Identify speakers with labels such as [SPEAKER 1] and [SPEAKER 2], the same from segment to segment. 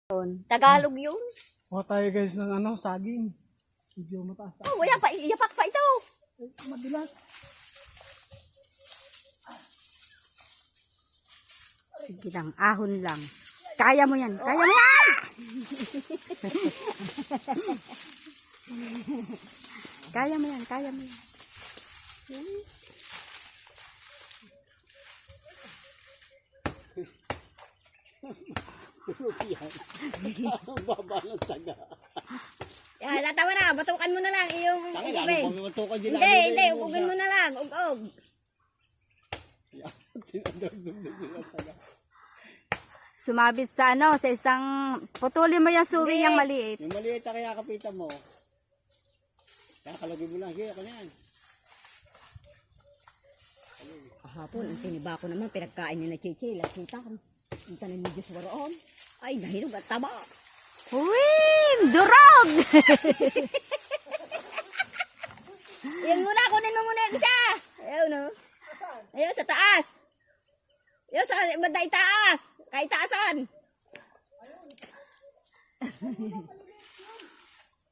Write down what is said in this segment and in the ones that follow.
[SPEAKER 1] Tagalog yun.
[SPEAKER 2] O tayo guys ng ano, saging. Medyo mataas.
[SPEAKER 1] Oh, wala pa. Iyapak pa ito.
[SPEAKER 2] Madulas.
[SPEAKER 3] Sige lang, ahon lang. Kaya mo yan, kaya mo yan! Kaya mo yan, kaya mo yan.
[SPEAKER 2] Ang baba ng taga.
[SPEAKER 1] Yan, tatawa na. Batukan mo na lang iyong ugugin. Hindi, hindi. Ugugin mo na lang. Ugog.
[SPEAKER 3] Sumabit sa ano, sa isang, putulin mo yung suwi niyang maliit.
[SPEAKER 2] Yung maliit na kaya kapitan mo. Kakalagay mo lang. Kaya ka na yan.
[SPEAKER 1] Kahapon, ang tiniba ko naman, pinagkain niya na chichi. Lakita ko. Ang tanan ni Diyos waroon. Ay, nahinog at taba.
[SPEAKER 3] Uwing! Durog!
[SPEAKER 1] Yan muna, kunin mo muna yung isa. Ayaw, no? Ayaw, sa taas. Ayaw, sa banda itaas. Kahit taasan.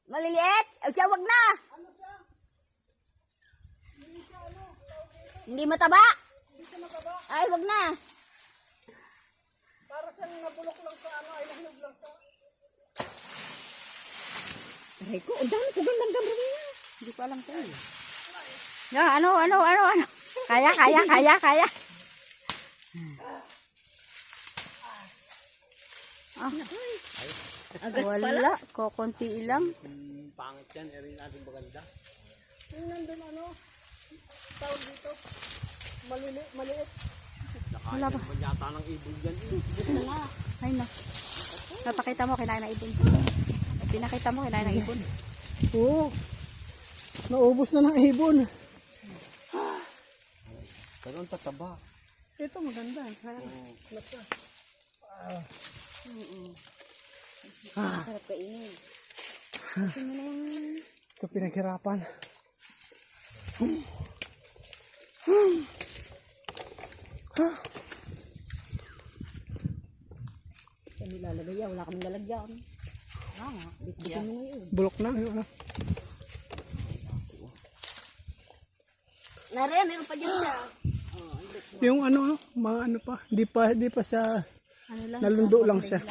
[SPEAKER 1] Maliliit? Ay, siya, wag na. Hindi mataba? Ay, wag na.
[SPEAKER 2] Para siyang nabulok lang sa ano, ay nahinog lang sa...
[SPEAKER 1] Aray ko, ang dami ko gandang gamro niya.
[SPEAKER 3] Hindi ko alam sa'yo. No, ano. Kaya.
[SPEAKER 1] Agas pala.
[SPEAKER 3] Wala, kukunti lang.
[SPEAKER 2] Pangit yan, erin natin maganda. Yung nandun ano, tawag dito, maliit.
[SPEAKER 3] Wala ba?
[SPEAKER 2] Nakain yata ng ibon dyan.
[SPEAKER 3] Ay na. Napakita mo, kinain ng ibon. Pinakita mo, kinain ng ibon.
[SPEAKER 2] Oo. Naubos na ng ibon.
[SPEAKER 4] Pero ang tataba.
[SPEAKER 2] Ito maganda.
[SPEAKER 1] Sarap kainin.
[SPEAKER 2] Ito pinaghirapan.
[SPEAKER 1] Ano lalagay yan? Wala kami lalagyan. Bitbitin mo ngayon.
[SPEAKER 2] Bulok na. Yun, ano.
[SPEAKER 1] Nare, meron pa dyan siya.
[SPEAKER 2] Yung ano, ano pa. Di pa sa
[SPEAKER 3] Ano lang?
[SPEAKER 2] nalundo lang siya.